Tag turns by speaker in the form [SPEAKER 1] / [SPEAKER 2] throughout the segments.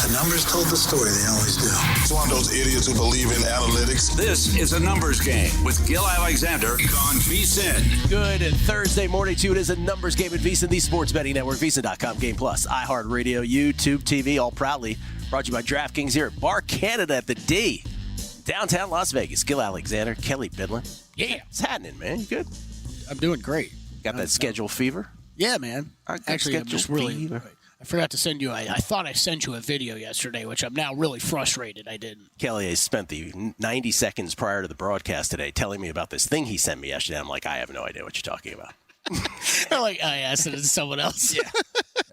[SPEAKER 1] The numbers told the story. They always do.
[SPEAKER 2] It's one of those idiots who believe in analytics.
[SPEAKER 3] This is a numbers game with Gill Alexander on VSiN.
[SPEAKER 4] Good Thursday morning to you. It is a numbers game at VSiN, the sports betting network, VSiN.com, Game Plus, iHeartRadio, YouTube TV, all proudly brought to you by DraftKings here at Bar Canada at the D. Downtown Las Vegas. Gill Alexander, Kelley, Bydlon.
[SPEAKER 5] Yeah.
[SPEAKER 4] What's happening, man? You good?
[SPEAKER 5] I'm doing great.
[SPEAKER 4] Got that schedule fever?
[SPEAKER 5] Yeah, man. Actually, I'm just really...
[SPEAKER 4] fever.
[SPEAKER 5] I forgot to send you... I thought I sent you a video yesterday, which I'm now really frustrated I didn't.
[SPEAKER 4] Kelley has spent the 90 seconds prior to the broadcast today telling me about this thing he sent me yesterday. I'm like, I have no idea what you're talking about.
[SPEAKER 5] I'm like, oh, yeah, I sent it to someone else.
[SPEAKER 4] Yeah,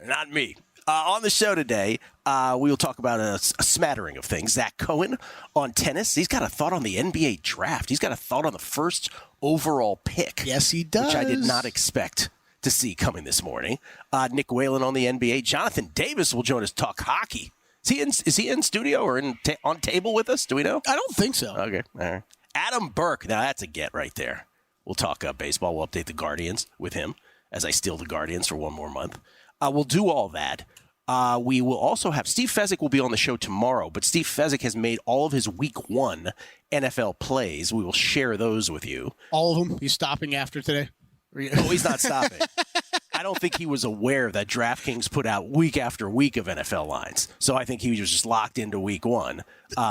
[SPEAKER 4] not me. On the show today, we will talk about a smattering of things. Zach Cohen on tennis. He's got a thought on the NBA draft. He's got a thought on the first overall pick.
[SPEAKER 5] Yes, he does.
[SPEAKER 4] Which I did not expect to see coming this morning. Nick Whalen on the NBA. Jonathan Davis will join us to talk hockey. Is he in studio or on table with us? Do we know?
[SPEAKER 5] I don't think so.
[SPEAKER 4] Okay. All right. Adam Burke. Now, that's a get right there. We'll talk baseball. We'll update the Guardians with him as I steal the Guardians for one more month. We'll do all that. We will also have Steve Fezzik will be on the show tomorrow, but Steve Fezzik has made all of his Week 1 NFL plays. We will share those with you.
[SPEAKER 5] All of them? He's stopping after today?
[SPEAKER 4] No, he's not stopping. I don't think he was aware that DraftKings put out week after week of NFL lines. So I think he was just locked into Week 1.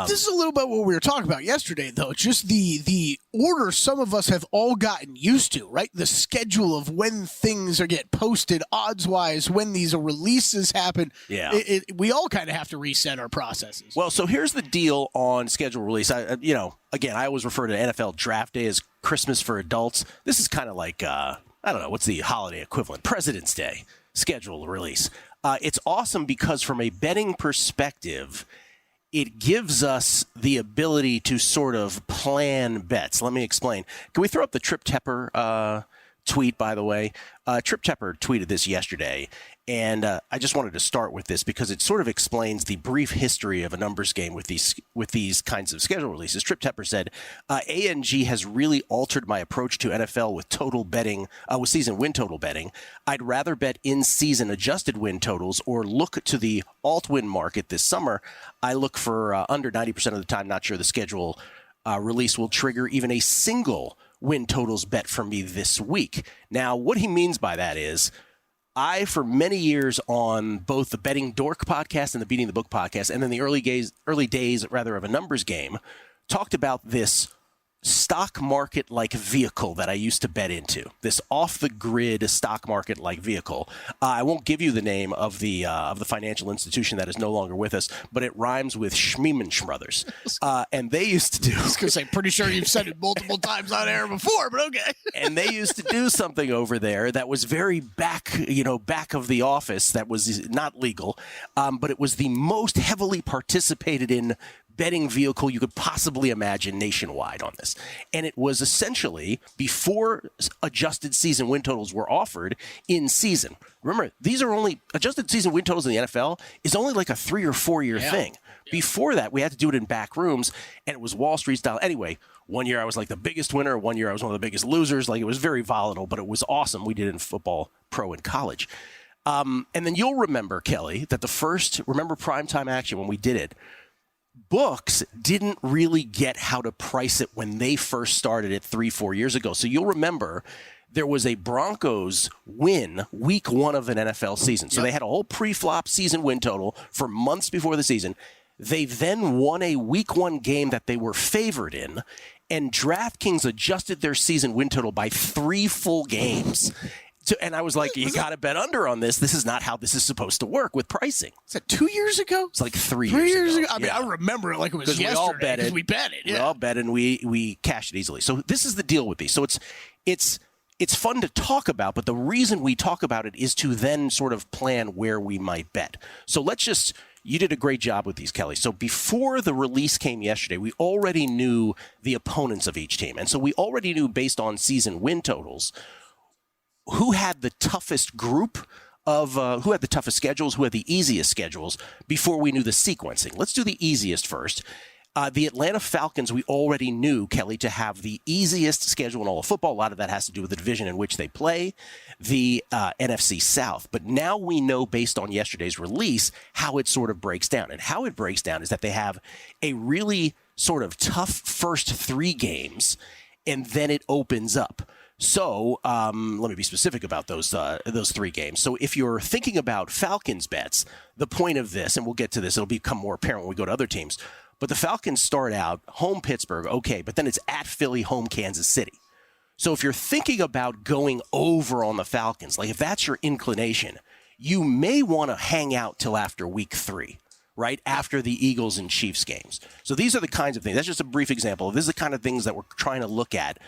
[SPEAKER 5] This is a little bit what we were talking about yesterday, though. Just the order some of us have all gotten used to, right? The schedule of when things get posted, odds-wise, when these releases happen.
[SPEAKER 4] Yeah.
[SPEAKER 5] We all kind of have to reset our processes.
[SPEAKER 4] Well, so here's the deal on schedule release. Again, I always refer to NFL Draft Day as Christmas for adults. This is kind of like, I don't know, what's the holiday equivalent? President's Day schedule release. It's awesome because from a betting perspective, it gives us the ability to sort of plan bets. Let me explain. Can we throw up the Trip Tepper tweet, by the way? Trip Tepper tweeted this yesterday, and I just wanted to start with this because it sort of explains the brief history of a numbers game with these kinds of schedule releases. Trip Tepper said, ANG has really altered my approach to NFL with total betting, with season win total betting. I'd rather bet in-season adjusted win totals or look to the alt-win market this summer. I look for under 90% of the time, not sure the schedule release will trigger even a single win totals bet for me this week. Now, what he means by that is I, for many years on both the Betting Dork podcast and the Beating the Book podcast, and then the early days of a numbers game, talked about this stock market-like vehicle that I used to bet into, this off-the-grid stock market-like vehicle. I won't give you the name of the financial institution that is no longer with us, but it rhymes with Schmeeman Schmothers. And they used to do...
[SPEAKER 5] I was going to say, pretty sure you've said it multiple times on air before, but okay.
[SPEAKER 4] And they used to do something over there that was very back of the office that was not legal, but it was the most heavily participated in betting vehicle you could possibly imagine nationwide on this. And it was essentially before adjusted season win totals were offered in season. Remember, these are only adjusted season win totals in the NFL is only like a 3 or 4 year thing. Yeah. Before that, we had to do it in back rooms, and it was Wall Street style. Anyway, one year I was like the biggest winner. One year I was one of the biggest losers. Like, it was very volatile, but it was awesome. We did it in football, pro, and college. And then you'll remember, Kelley, that remember primetime action when we did it, books didn't really get how to price it when they first started it 3-4 years ago. So you'll remember there was a Broncos win week 1 of an NFL season. So they had a whole pre-flop season win total for months before the season. They then won a week 1 game that they were favored in, and DraftKings adjusted their season win total by 3 full games. And I was like, you got to bet under on this. This is not how this is supposed to work with pricing.
[SPEAKER 5] Is that 2 years ago?
[SPEAKER 4] It's like 3 years ago.
[SPEAKER 5] I mean, I remember it like it was yesterday. We bet it. Yeah.
[SPEAKER 4] We all bet and we cashed it easily. So this is the deal with these. So it's fun to talk about, but the reason we talk about it is to then sort of plan where we might bet. So you did a great job with these, Kelley. So before the release came yesterday, we already knew the opponents of each team. And so we already knew, based on season win totals, who had the toughest group of who had the toughest schedules, who had the easiest schedules before we knew the sequencing. Let's do the easiest first. The Atlanta Falcons, we already knew, Kelley, to have the easiest schedule in all of football. A lot of that has to do with the division in which they play, the NFC South. But now we know, based on yesterday's release, how it sort of breaks down. And how it breaks down is that they have a really sort of tough first 3 games, and then it opens up. So let me be specific about those 3 games. So if you're thinking about Falcons bets, the point of this, and we'll get to this, it'll become more apparent when we go to other teams, but the Falcons start out home Pittsburgh, okay, but then it's at Philly, home Kansas City. So if you're thinking about going over on the Falcons, like if that's your inclination, you may want to hang out till after week 3, right after the Eagles and Chiefs games. So these are the kinds of things. That's just a brief example. This is the kind of things that we're trying to look at.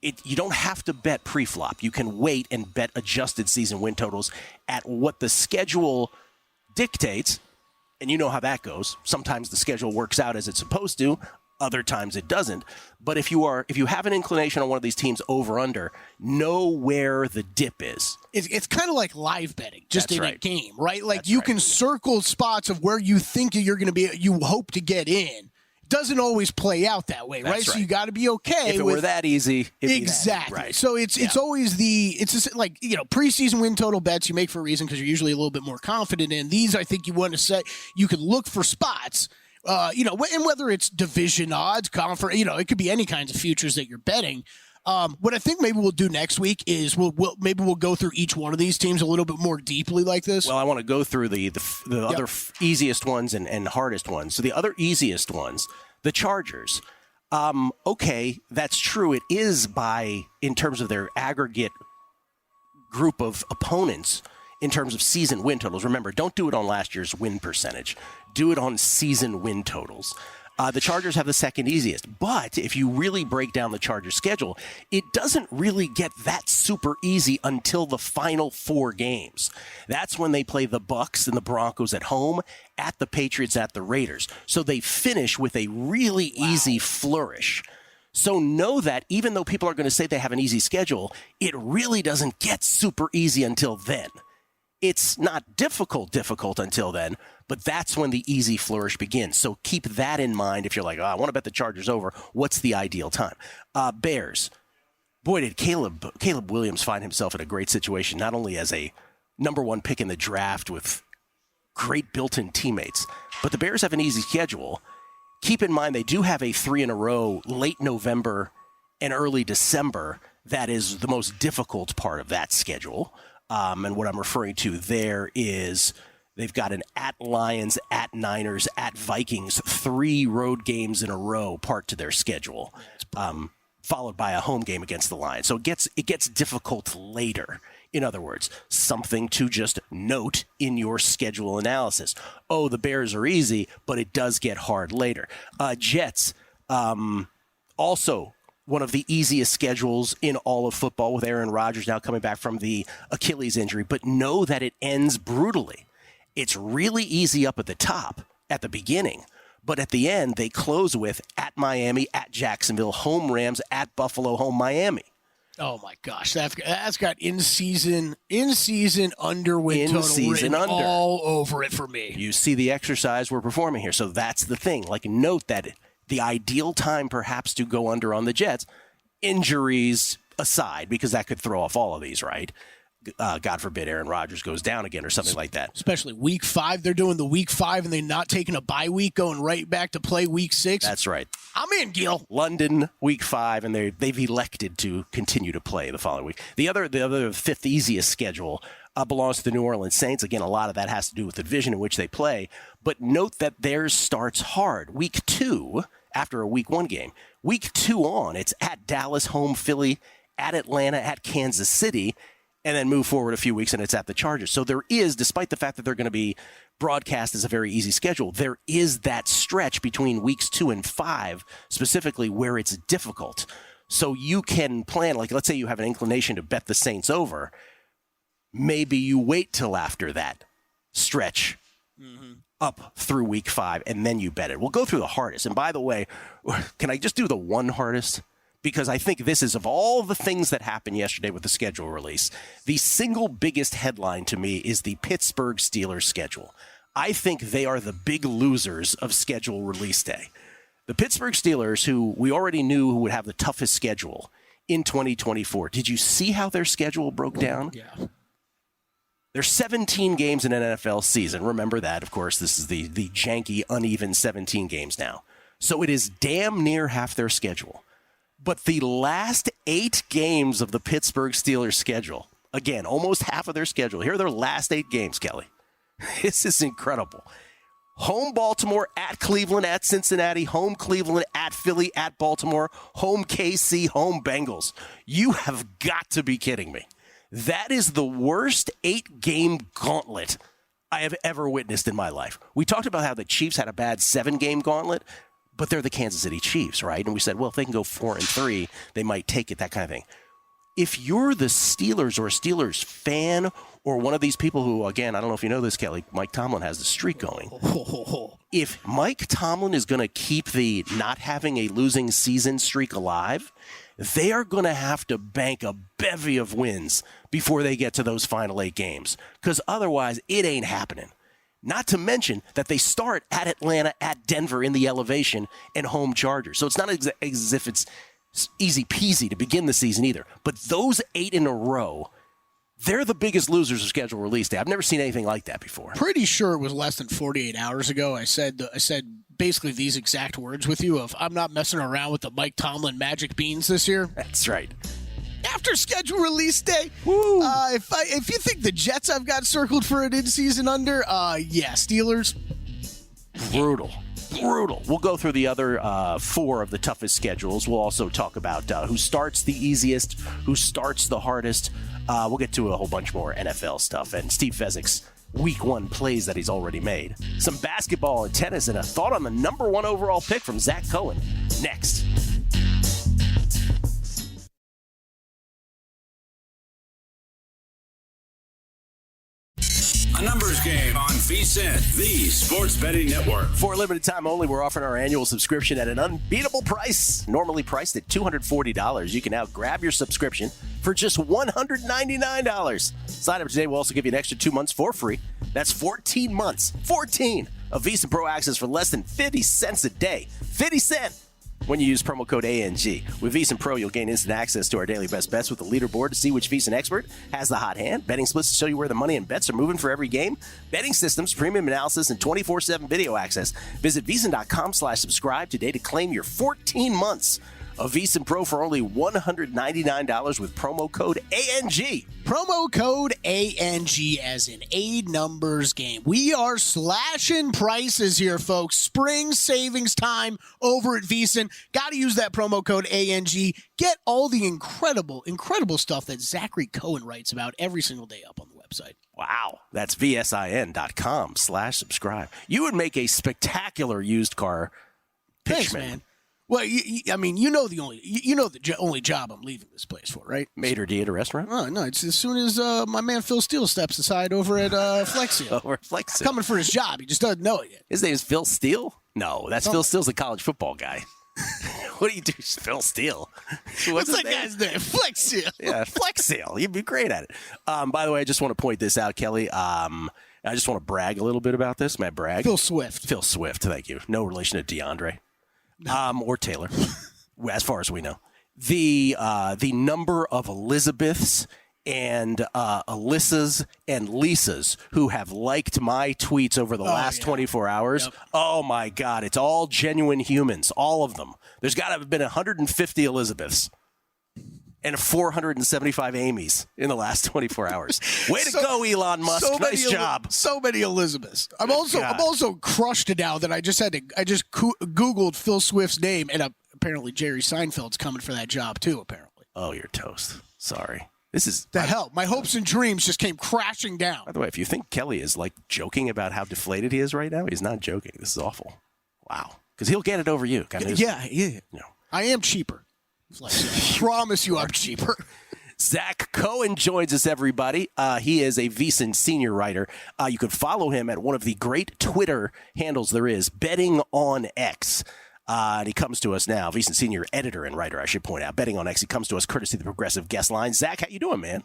[SPEAKER 4] You don't have to bet pre-flop. You can wait and bet adjusted season win totals at what the schedule dictates. And you know how that goes. Sometimes the schedule works out as it's supposed to. Other times it doesn't. But if you have an inclination on one of these teams over under, know where the dip is.
[SPEAKER 5] It's kind of like live betting, just
[SPEAKER 4] That's
[SPEAKER 5] in
[SPEAKER 4] right.
[SPEAKER 5] a game, right? Like
[SPEAKER 4] That's
[SPEAKER 5] you
[SPEAKER 4] right.
[SPEAKER 5] can circle spots of where you think you're going to be, you hope to get in. Doesn't always play out that way, right?
[SPEAKER 4] That's
[SPEAKER 5] So
[SPEAKER 4] right.
[SPEAKER 5] you got to be okay.
[SPEAKER 4] If it were that easy, it'd be that
[SPEAKER 5] exactly.
[SPEAKER 4] easy. Right.
[SPEAKER 5] So it's always it's just like, preseason win total bets you make for a reason because you're usually a little bit more confident in. These, I think you want to set, you can look for spots, and whether it's division odds, conference, it could be any kinds of futures that you're betting. What I think maybe we'll do next week is we'll go through each one of these teams a little bit more deeply like this.
[SPEAKER 4] Well, I want to go through the other easiest ones and hardest ones. So the other easiest ones, the Chargers. Okay, that's true. It is in terms of their aggregate group of opponents, in terms of season win totals. Remember, don't do it on last year's win percentage. Do it on season win totals. The Chargers have the second easiest. But if you really break down the Chargers' schedule, it doesn't really get that super easy until the final 4 games. That's when they play the Bucs and the Broncos at home, at the Patriots, at the Raiders. So they finish with a really easy flourish. So know that even though people are going to say they have an easy schedule, it really doesn't get super easy until then. It's not difficult until then, but that's when the easy flourish begins. So keep that in mind if you're like, I want to bet the Chargers over. What's the ideal time? Bears. Boy, did Caleb Williams find himself in a great situation, not only as a number 1 pick in the draft with great built-in teammates, but the Bears have an easy schedule. Keep in mind they do have a 3 in a row, late November and early December. That is the most difficult part of that schedule. And what I'm referring to there is they've got an at Lions, at Niners, at Vikings, 3 road games in a row part to their schedule, followed by a home game against the Lions. So it gets difficult later. In other words, something to just note in your schedule analysis. Oh, the Bears are easy, but it does get hard later. Jets, also one of the easiest schedules in all of football with Aaron Rodgers now coming back from the Achilles injury, but know that it ends brutally. It's really easy up at the top at the beginning, but at the end they close with at Miami, at Jacksonville, home Rams, at Buffalo, home Miami.
[SPEAKER 5] Oh my gosh, that's got in season under win total written
[SPEAKER 4] under
[SPEAKER 5] all over it for me.
[SPEAKER 4] You see the exercise we're performing here, so that's the thing. Like, note that the ideal time perhaps to go under on the Jets, injuries aside, because that could throw off all of these, right? God forbid Aaron Rodgers goes down again or something like that.
[SPEAKER 5] Especially week 5. They're doing the week 5 and they're not taking a bye week, going right back to play week 6.
[SPEAKER 4] That's right.
[SPEAKER 5] I'm in, Gill.
[SPEAKER 4] London, week 5, and they've elected to continue to play the following week. The other 5th easiest schedule belongs to the New Orleans Saints. Again, a lot of that has to do with the division in which they play. But note that theirs starts hard. Week 2, after a week 1 game. Week 2 on, it's at Dallas, home Philly, at Atlanta, at Kansas City, and then move forward a few weeks and it's at the Chargers. So there is, despite the fact that they're going to be broadcast as a very easy schedule, there is that stretch between weeks 2 and 5 specifically where it's difficult. So you can plan, like let's say you have an inclination to bet the Saints over. Maybe you wait till after that stretch up through week 5 and then you bet it. We'll go through the hardest. And by the way, can I just do the one hardest? Because I think this is, of all the things that happened yesterday with the schedule release, the single biggest headline to me is the Pittsburgh Steelers schedule. I think they are the big losers of schedule release day. The Pittsburgh Steelers, who we already knew who would have the toughest schedule in 2024. Did you see how their schedule broke down?
[SPEAKER 5] Yeah.
[SPEAKER 4] There's 17 games in an NFL season. Remember that, of course. This is the janky, uneven 17 games now. So it is damn near half their schedule. But the last 8 games of the Pittsburgh Steelers schedule, again, almost half of their schedule. Here are their last 8 games, Kelley. This is incredible. Home Baltimore, at Cleveland, at Cincinnati, home Cleveland, at Philly, at Baltimore, home KC, home Bengals. You have got to be kidding me. That is the worst 8-game gauntlet I have ever witnessed in my life. We talked about how the Chiefs had a bad 7-game gauntlet, but they're the Kansas City Chiefs, right? And we said, well, if they can go 4-3, they might take it, that kind of thing. If you're the Steelers or a Steelers fan or one of these people who, again, I don't know if you know this, Kelley, Mike Tomlin has the streak going. If Mike Tomlin is going to keep the not having a losing season streak alive, they are going to have to bank a bevy of wins before they get to those final 8 games. Because otherwise, it ain't happening. Not to mention that they start at Atlanta, at Denver in the elevation, and home Chargers. So it's not as if it's easy peasy to begin the season either. But those 8 in a row, they're the biggest losers of schedule release day. I've never seen anything like that before.
[SPEAKER 5] Pretty sure it was less than 48 hours ago. I said basically these exact words with you of, I'm not messing around with the Mike Tomlin magic beans this year.
[SPEAKER 4] That's right.
[SPEAKER 5] After schedule release day, if you think the Jets I've got circled for an in-season under, yeah, Steelers.
[SPEAKER 4] Brutal. We'll go through the other 4 of the toughest schedules. We'll also talk about who starts the easiest, who starts the hardest. We'll get to a whole bunch more NFL stuff and Steve Fezzik's Week 1 plays that he's already made. Some basketball and tennis and a thought on the number 1 overall pick from Zach Cohen. Next.
[SPEAKER 3] A numbers game on VSiN, the sports betting network.
[SPEAKER 4] For a limited time only, we're offering our annual subscription at an unbeatable price. Normally priced at $240, you can now grab your subscription for just $199. Sign up today. We'll also give you an extra 2 months for free. That's 14 months. 14 of VSiN Pro access for less than 50 cents a day. 50 cents! When you use promo code ANG. With VSiN Pro, you'll gain instant access to our daily best bets with the leaderboard to see which VSiN expert has the hot hand, betting splits to show you where the money and bets are moving for every game, betting systems, premium analysis, and 24/7 video access. Visit VSiN.com/subscribe today to claim your 14 months of VSiN Pro for only $199 with promo code ANG.
[SPEAKER 5] Promo code ANG as in a numbers game. We are slashing prices here, folks. Spring savings time over at VSiN. Got to use that promo code ANG. Get all the incredible stuff that Zachary Cohen writes about every single day up on the website.
[SPEAKER 4] Wow. That's VSIN.com/subscribe. You would make a spectacular used car pitchman.
[SPEAKER 5] Thanks, man. Well, you know the only job I'm leaving this place for, right?
[SPEAKER 4] Maitre d' at a restaurant?
[SPEAKER 5] Oh, no, it's as soon as my man Phil Steele steps aside over at Flexio.
[SPEAKER 4] Over at Flexio.
[SPEAKER 5] Coming for his job. He just doesn't know it yet.
[SPEAKER 4] His name is Phil Steele? No, that's Phil Steele's the college football guy. What do you do, Phil Steele?
[SPEAKER 5] What's that guy's name? Flexio.
[SPEAKER 4] Yeah, Flexio. You'd be great at it. By the way, I just want to point this out, Kelley. I just want to brag a little bit about this. May I brag?
[SPEAKER 5] Phil Swift.
[SPEAKER 4] Phil Swift, thank you. No relation to DeAndre. Or Taylor, as far as we know. The number of Elizabeths and Alyssas and Lisas who have liked my tweets over the last 24 hours. Yep. Oh, my God. It's all genuine humans, all of them. There's got to have been 150 Elizabeths and 475 Amy's in the last 24 hours. Way to go, Elon Musk. Nice job.
[SPEAKER 5] So many Elizabeths. I'm also crushed now that I just Googled Phil Swift's name, and apparently Jerry Seinfeld's coming for that job too, apparently.
[SPEAKER 4] Oh, you're toast. Sorry. This is
[SPEAKER 5] the hell. My hopes and dreams just came crashing down.
[SPEAKER 4] By the way, if you think Kelley is like joking about how deflated he is right now, he's not joking. This is awful. Wow. Because he'll get it over you.
[SPEAKER 5] Yeah. I am cheaper. I promise you I'm cheaper.
[SPEAKER 4] Zach Cohen joins us, everybody. He is a VSiN senior writer. You can follow him at one of the great Twitter handles there is, Betting on X. And he comes to us now, VSiN senior editor and writer, I should point out. Betting on X, he comes to us courtesy of the Progressive Guest Line. Zach, how you doing, man?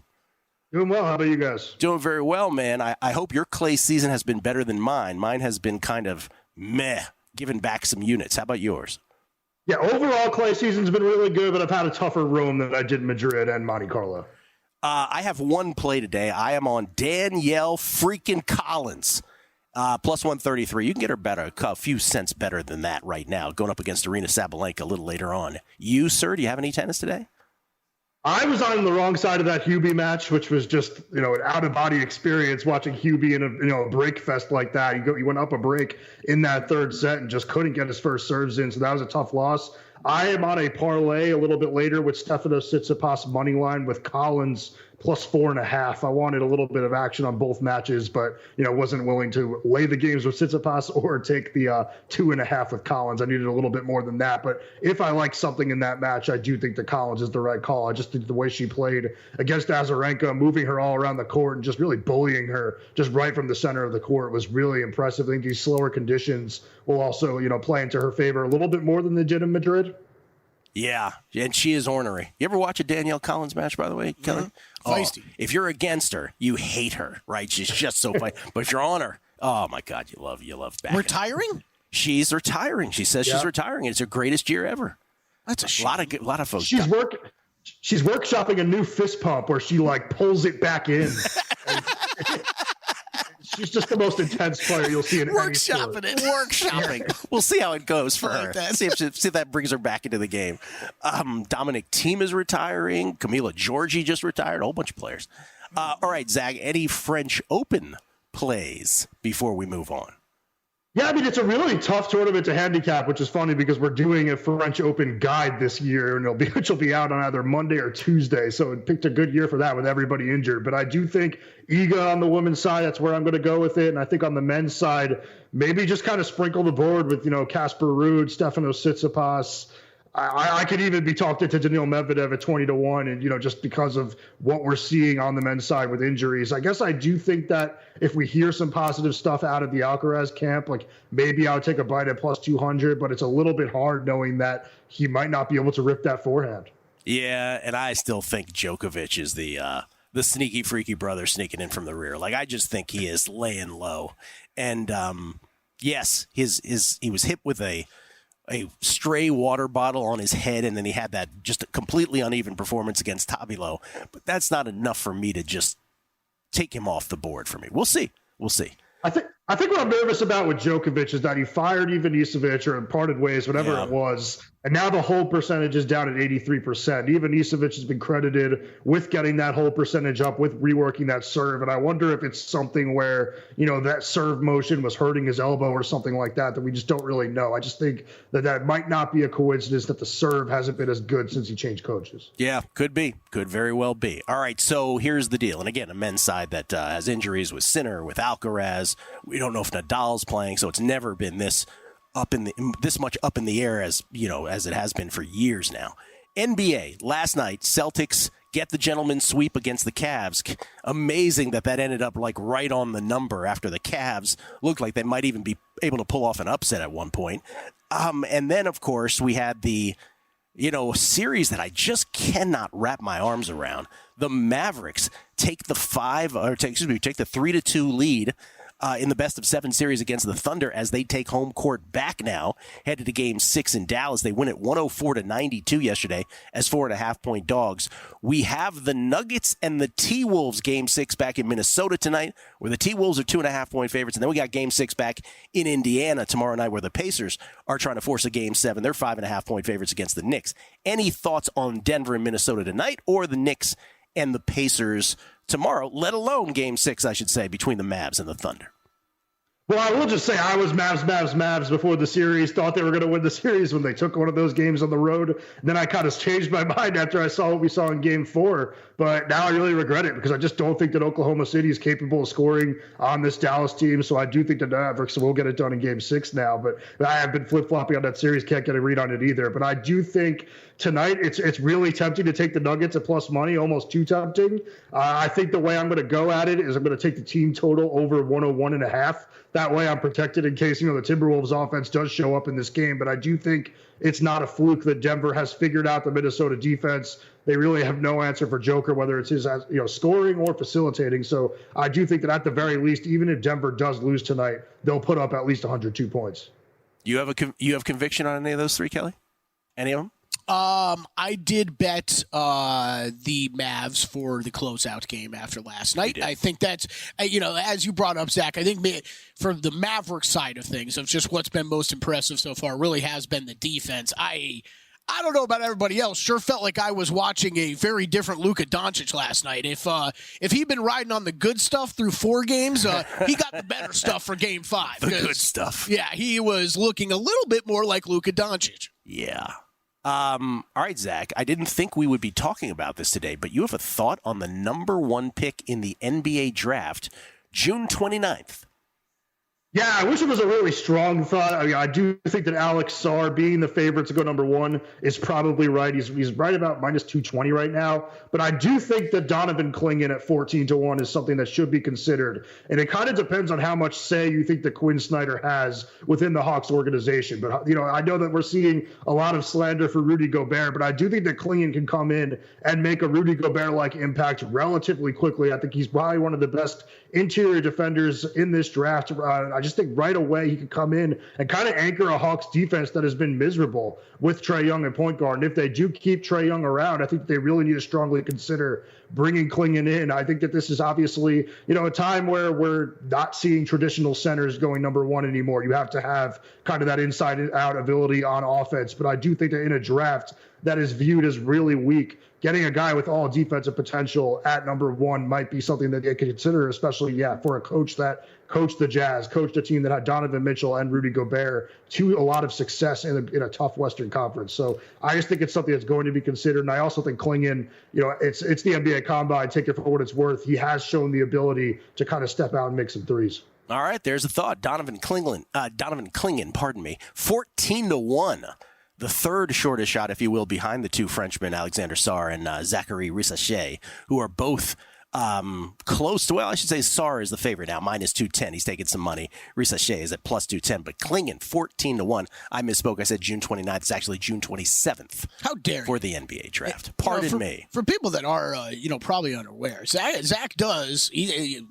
[SPEAKER 6] Doing well. How about you guys?
[SPEAKER 4] Doing very well, man. I hope your clay season has been better than mine. Mine has been kind of meh, giving back some units. How about yours?
[SPEAKER 6] Yeah, overall, Clay season's been really good, but I've had a tougher Rome than I did Madrid and Monte Carlo.
[SPEAKER 4] I have one play today. I am on Danielle freaking Collins. Plus 133. You can get her better, a few cents better than that right now, going up against Arena Sabalenka a little later on. You, sir, do you have any tennis today?
[SPEAKER 6] I was on the wrong side of that Hubie match, which was just, an out-of-body experience watching Hubie in a break fest like that. He went up a break in that third set and just couldn't get his first serves in, so that was a tough loss. I am on a parlay a little bit later with Stefanos Tsitsipas money line with Collins plus 4.5. I wanted a little bit of action on both matches, but wasn't willing to lay the games with Tsitsipas or take the 2.5 with Collins. I needed a little bit more than that. But if I like something in that match, I do think that Collins is the right call. I just think the way she played against Azarenka, moving her all around the court and just really bullying her just right from the center of the court was really impressive. I think these slower conditions will also play into her favor a little bit more than they did in Madrid.
[SPEAKER 4] Yeah, and she is ornery. You ever watch a Danielle Collins match, by the way, Kelley?
[SPEAKER 5] Feisty.
[SPEAKER 4] If you're against her, you hate her, right? She's just so funny. But if you're on her, oh my God, you love backing.
[SPEAKER 5] Retiring?
[SPEAKER 4] She's retiring. She says she's retiring. It's her greatest year ever.
[SPEAKER 5] That's a shame.
[SPEAKER 4] A lot of folks.
[SPEAKER 6] She's workshopping a new fist pump where she pulls it back in. She's just the most intense player you'll see in any sport.
[SPEAKER 4] Workshopping. We'll see how it goes for her. See if that brings her back into the game. Dominic Thiem is retiring. Camila Giorgi just retired. A whole bunch of players. All right, Zach, any French Open plays before we move on?
[SPEAKER 6] Yeah, I mean, it's a really tough tournament to handicap, which is funny because we're doing a French Open guide this year, and which will be out on either Monday or Tuesday. So it picked a good year for that with everybody injured. But I do think Iga on the women's side, that's where I'm going to go with it. And I think on the men's side, maybe just kind of sprinkle the board with, Casper Ruud, Stefanos Tsitsipas. I could even be talked into Daniil Medvedev at 20-1, and just because of what we're seeing on the men's side with injuries. I guess I do think that if we hear some positive stuff out of the Alcaraz camp, maybe I'll take a bite at plus 200, but it's a little bit hard knowing that he might not be able to rip that forehand.
[SPEAKER 4] Yeah, and I still think Djokovic is the sneaky, freaky brother sneaking in from the rear. I just think he is laying low, and yes, he was hit with a stray water bottle on his head, and then he had that just a completely uneven performance against Tabilo. But that's not enough for me to just take him off the board for me. We'll see.
[SPEAKER 6] I think what I'm nervous about with Djokovic is that he fired Ivan Isavic or parted ways, whatever it was, and now the hold percentage is down at 83%. Ivan Isavic has been credited with getting that hold percentage up, with reworking that serve, and I wonder if it's something where, that serve motion was hurting his elbow or something like that we just don't really know. I just think that might not be a coincidence that the serve hasn't been as good since he changed coaches.
[SPEAKER 4] Yeah, could be. Could very well be. All right, so here's the deal. And again, a men's side that has injuries with Sinner, with Alcaraz. We don't know if Nadal's playing, so it's never been this much up in the air as it has been for years now. NBA last night, Celtics get the gentleman's sweep against the Cavs. Amazing that ended up right on the number after the Cavs looked like they might even be able to pull off an upset at one point. And then of course we had the series that I just cannot wrap my arms around. The Mavericks take the 3-2 lead in the best of 7 series against the Thunder as they take home court back now, headed to Game 6 in Dallas. They win it 104-92 yesterday as 4.5-point dogs. We have the Nuggets and the T-Wolves Game 6 back in Minnesota tonight, where the T-Wolves are 2.5-point favorites. And then we got Game 6 back in Indiana tomorrow night, where the Pacers are trying to force a Game 7. They're 5.5-point favorites against the Knicks. Any thoughts on Denver and Minnesota tonight, or the Knicks and the Pacers tomorrow, let alone Game 6, I should say, between the Mavs and the Thunder?
[SPEAKER 6] Well, I will just say I was Mavs before the series, thought they were going to win the series when they took one of those games on the road. And then I kind of changed my mind after I saw what we saw in Game 4. But now I really regret it because I just don't think that Oklahoma City is capable of scoring on this Dallas team. So I do think the Mavericks will get it done in Game 6 now. But I have been flip-flopping on that series, can't get a read on it either. But I do think tonight it's really tempting to take the Nuggets at plus money, almost too tempting. I think the way I'm going to go at it is I'm going to take the team total over 101.5. That way I'm protected in case, the Timberwolves offense does show up in this game. But I do think it's not a fluke that Denver has figured out the Minnesota defense. They really have no answer for Joker, whether it's his scoring or facilitating. So I do think that at the very least, even if Denver does lose tonight, they'll put up at least 102 points.
[SPEAKER 4] You have conviction on any of those three, Kelley? Any of them?
[SPEAKER 5] I did bet the Mavs for the closeout game after last night. I think that's, as you brought up, Zach, I think from the Mavericks side of things, of just what's been most impressive so far, really has been the defense. I don't know about everybody else. Sure felt like I was watching a very different Luka Doncic last night. If he'd been riding on the good stuff through 4 games, he got the better stuff for Game 5.
[SPEAKER 4] The good stuff.
[SPEAKER 5] Yeah, he was looking a little bit more like Luka Doncic.
[SPEAKER 4] Yeah. All right, Zach, I didn't think we would be talking about this today, but you have a thought on the number 1 pick in the NBA draft, June 29th.
[SPEAKER 6] Yeah, I wish it was a really strong thought. I mean, I do think that Alex Sarr, being the favorite to go number 1, is probably right. He's right about minus 220 right now. But I do think that Donovan Clingan at 14-1 is something that should be considered. And it kind of depends on how much say you think that Quinn Snyder has within the Hawks organization. But, I know that we're seeing a lot of slander for Rudy Gobert, but I do think that Clingan can come in and make a Rudy Gobert-like impact relatively quickly. I think he's probably one of the best interior defenders in this draft. I just think right away he could come in and kind of anchor a Hawks defense that has been miserable with Trae Young at point guard. And if they do keep Trae Young around, I think they really need to strongly consider bringing Clingan in. I think that this is obviously, a time where we're not seeing traditional centers going number 1 anymore. You have to have kind of that inside-out ability on offense. But I do think that in a draft that is viewed as really weak, getting a guy with all defensive potential at number 1 might be something that they could consider, especially, for a coach that coached the Jazz, coached a team that had Donovan Mitchell and Rudy Gobert to a lot of success in a tough Western Conference. So I just think it's something that's going to be considered. And I also think Clingan, it's the NBA Combine. Take it for what it's worth. He has shown the ability to kind of step out and make some threes. All
[SPEAKER 4] right, there's a thought. Donovan Clingan, 14-1. The third shortest shot, if you will, behind the 2 Frenchmen, Alexander Sarr and Zachary Rissachet, who are both close to, I should say Sarr is the favorite now, minus 210. He's taking some money. Rissachet is at plus 210, but Clingan, 14-1. I misspoke. I said June 29th. It's actually June 27th.
[SPEAKER 5] How dare
[SPEAKER 4] for the NBA draft. Pardon me.
[SPEAKER 5] For people that are, probably unaware, Zach does,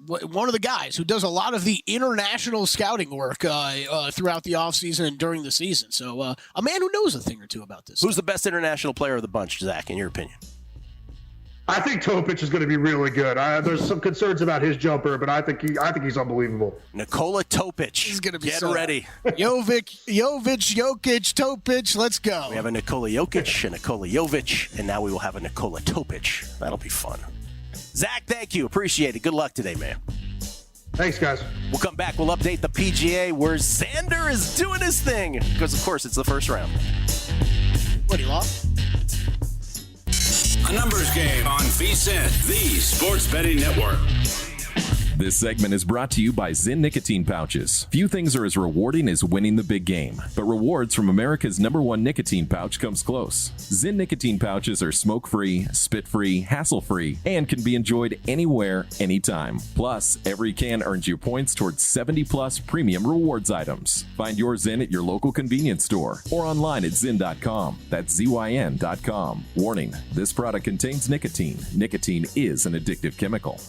[SPEAKER 5] one of the guys who does a lot of the international scouting work throughout the offseason and during the season. So a man who knows a thing or two about this.
[SPEAKER 4] Who's the best international player of the bunch, Zach, in your opinion?
[SPEAKER 6] I think Topic is going to be really good. There's some concerns about his jumper, but I think he's unbelievable.
[SPEAKER 4] Nikola Topic.
[SPEAKER 5] He's going to be
[SPEAKER 4] Get ready.
[SPEAKER 5] Jokic, Topic, let's go.
[SPEAKER 4] We have a Nikola Jokic, a Nikola Jovic, and now we will have a Nikola Topic. That'll be fun. Zach, thank you. Appreciate it. Good luck today, man.
[SPEAKER 6] Thanks, guys.
[SPEAKER 4] We'll come back. We'll update the PGA where Xander is doing his thing because, of course, it's the first round.
[SPEAKER 5] What, he lost?
[SPEAKER 3] A numbers game on VSiN, the Sports Betting Network.
[SPEAKER 7] This segment is brought to you by Zyn nicotine pouches. Few things are as rewarding as winning the big game, but rewards from America's #1 nicotine pouch comes close. Zyn nicotine pouches are smoke-free, spit-free, hassle-free, and can be enjoyed anywhere, anytime. Plus, every can earns you points towards 70-plus premium rewards items. Find your Zyn at your local convenience store or online at Zyn.com. That's ZYN.com. Warning, this product contains nicotine. Nicotine is an addictive chemical.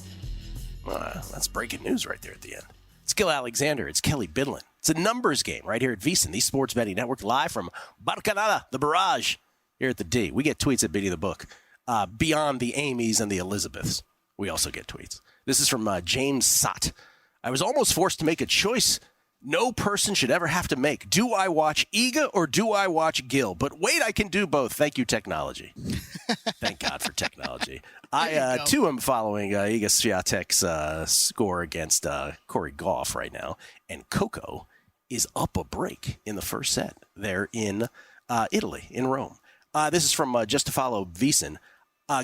[SPEAKER 4] That's breaking news right there at the end. It's Gill Alexander. It's Kelley Bydlon. It's a numbers game right here at VSiN, the Sports Betting Network, live from Barcanada, the Barrage, here at the D. We get tweets at Biddy the Book. Beyond the Amy's and the Elizabeths, we also get tweets. This is from James Sott. I was almost forced to make a choice no person should ever have to make. Do I watch Iga or do I watch Gill? But wait, I can do both. Thank you, technology. Thank God for technology. I, too, am following Iga Swiatek's score against Corey Goff right now. And Coco is up a break in the first set there in Italy, in Rome. This is from Just to Follow VSiN.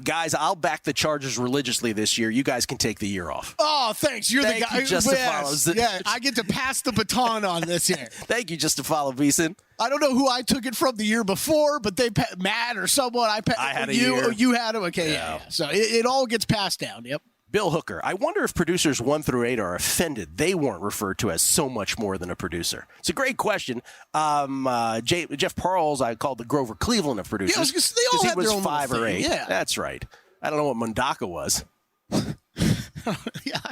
[SPEAKER 4] Guys, I'll back the Chargers religiously this year. You guys can take the year off.
[SPEAKER 5] Oh, thanks. You're
[SPEAKER 4] Thank
[SPEAKER 5] the guy.
[SPEAKER 4] You, Just to Follow.
[SPEAKER 5] Yeah, I get to pass the baton on this here.
[SPEAKER 4] Thank you, Just to Follow VSiN.
[SPEAKER 5] I don't know who I took it from the year before, but Matt or someone. I
[SPEAKER 4] had
[SPEAKER 5] you had him. Okay, yeah. So it all gets passed down. Yep.
[SPEAKER 4] Bill Hooker, I wonder if producers 1 through 8 are offended they weren't referred to as so much more than a producer. It's a great question. Jeff Parles, I called the Grover Cleveland of producers.
[SPEAKER 5] Yeah, because they all had their own
[SPEAKER 4] 5 or 8.
[SPEAKER 5] Yeah,
[SPEAKER 4] that's right. I don't know what Mundaka was.
[SPEAKER 5] Yeah,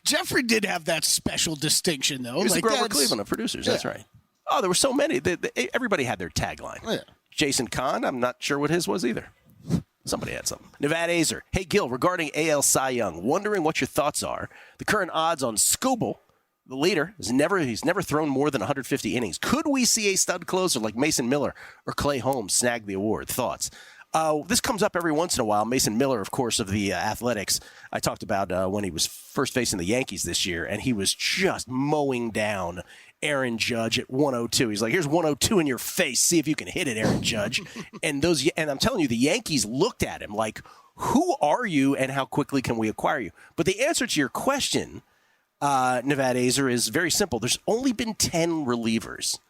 [SPEAKER 5] Jeffrey did have that special distinction, though.
[SPEAKER 4] He was the Grover Cleveland of producers.
[SPEAKER 5] Yeah.
[SPEAKER 4] That's right. Oh, there were so many. Everybody had their tagline.
[SPEAKER 5] Yeah.
[SPEAKER 4] Jason Kahn, I'm not sure what his was either. Somebody had something. Nevada Azer. Hey, Gill, regarding AL Cy Young, wondering what your thoughts are. The current odds on Skubal, the leader, he's never thrown more than 150 innings. Could we see a stud closer like Mason Miller or Clay Holmes snag the award? Thoughts? This comes up every once in a while. Mason Miller, of course, of the Athletics, I talked about when he was first facing the Yankees this year, and he was just mowing down Aaron Judge at 102. He's like, here's 102 in your face. See if you can hit it, Aaron Judge. and I'm telling you, the Yankees looked at him like, who are you and how quickly can we acquire you? But the answer to your question, Nevada Azer, is very simple. There's only been 10 relievers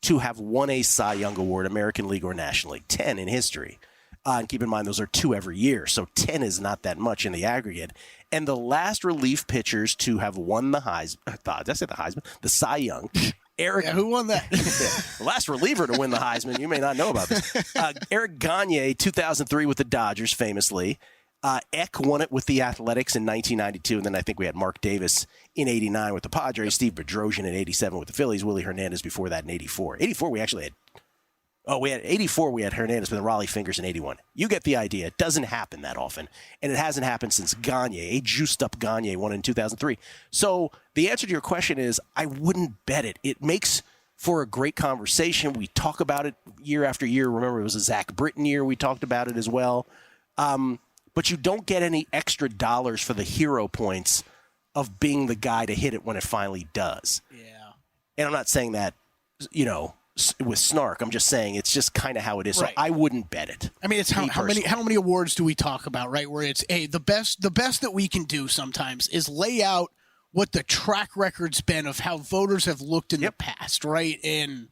[SPEAKER 4] to have won a Cy Young Award, American League or National League. 10 in history. And keep in mind, those are 2 every year, so 10 is not that much in the aggregate. And the last relief pitchers to have won the Heisman? The Cy Young. Eric,
[SPEAKER 5] who won that?
[SPEAKER 4] The last reliever to win the Heisman. You may not know about this. Eric Gagne, 2003 with the Dodgers, famously. Eck won it with the Athletics in 1992, and then I think we had Mark Davis in 89 with the Padres, Steve Bedrosian in 87 with the Phillies, Willie Hernandez before that in 84. 84, we actually had... we had 84, we had Hernandez with the Raleigh Fingers in 81. You get the idea. It doesn't happen that often, and it hasn't happened since Gagne, a juiced-up Gagne, won in 2003. So the answer to your question is I wouldn't bet it. It makes for a great conversation. We talk about it year after year. Remember, it was a Zach Britton year. We talked about it as well. But you don't get any extra dollars for the hero points of being the guy to hit it when it finally does. Yeah. And I'm not saying that, with snark. I'm just saying it's just kind of how it is.
[SPEAKER 5] Right.
[SPEAKER 4] So I wouldn't bet it.
[SPEAKER 5] I mean, it's how many awards do we talk about, right? Where it's the best that we can do sometimes is lay out what the track record's been of how voters have looked in the past, right? And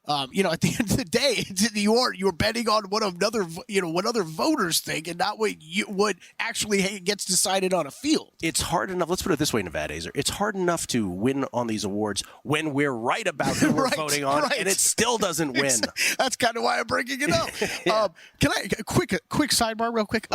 [SPEAKER 5] at the end of the day, you're betting on what other voters think, and not what actually gets decided on a field.
[SPEAKER 4] It's hard enough. Let's put it this way, Nevada Azer. It's hard enough to win on these awards when we're right about who we're voting on, and it still doesn't win.
[SPEAKER 5] That's kind of why I'm bringing it up. Can I quick sidebar, real quick?